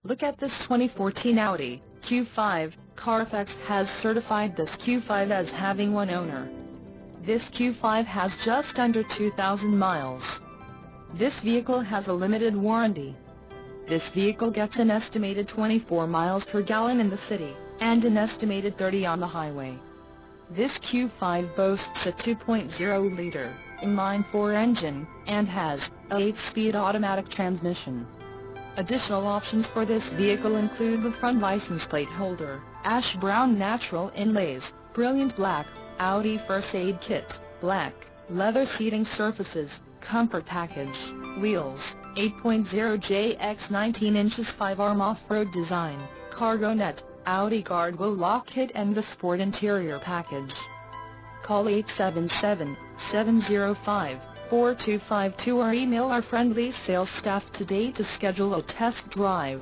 Look at this 2014 Audi Q5. Carfax has certified this Q5 as having one owner. This Q5 has just under 2,000 miles. This vehicle has a limited warranty. This vehicle gets an estimated 24 miles per gallon in the city, and an estimated 30 on the highway. This Q5 boasts a 2.0-liter inline-4 engine, and has a 8-speed automatic transmission. Additional options for this vehicle include the front license plate holder, ash brown natural inlays, brilliant black, Audi first aid kit, black, leather seating surfaces, comfort package, wheels, 8.0JX 19 inches 5-arm off-road design, cargo net, Audi Cargo lock kit and the sport interior package. Call 877-705-4252 or email our friendly sales staff today to schedule a test drive.